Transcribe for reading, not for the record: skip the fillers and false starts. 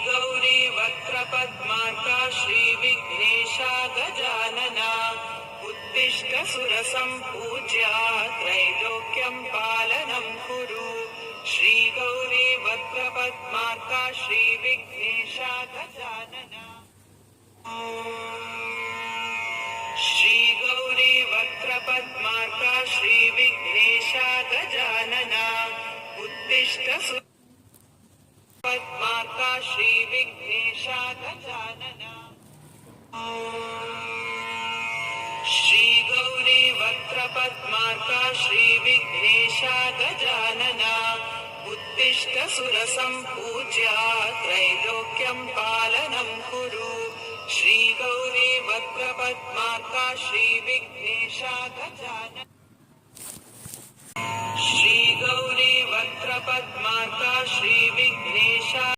श्रीगौरी वक्त्रपद्मार्का श्रीविघ्नेशा गजानना उत्तिष्ठ सुरसम्पूज्या त्रैलोक्यं पालनं कुरु। श्रीगौरी वक्त्रपद्मार्का श्रीविघ्नेशा गजानना श्रीगौरी वक्त्रपद्मार्का श्रीविघ्नेशा गजानना उत्तिष्ठ पद्मार्का श्रीविघ्नेशा गजानना श्रीगौरी वक्त्रपद्मार्का श्रीविघ्नेशा गजानना उत्तिष्ठ सुरसम्पूज्या त्रैलोक्यं पालनं कुरु। श्रीगौरी वक्त्रपद्मार्का श्रीविघ्नेशा गजानना श्रीगौरी वक्त्रपद्मार्का श्रीविघ्नेशा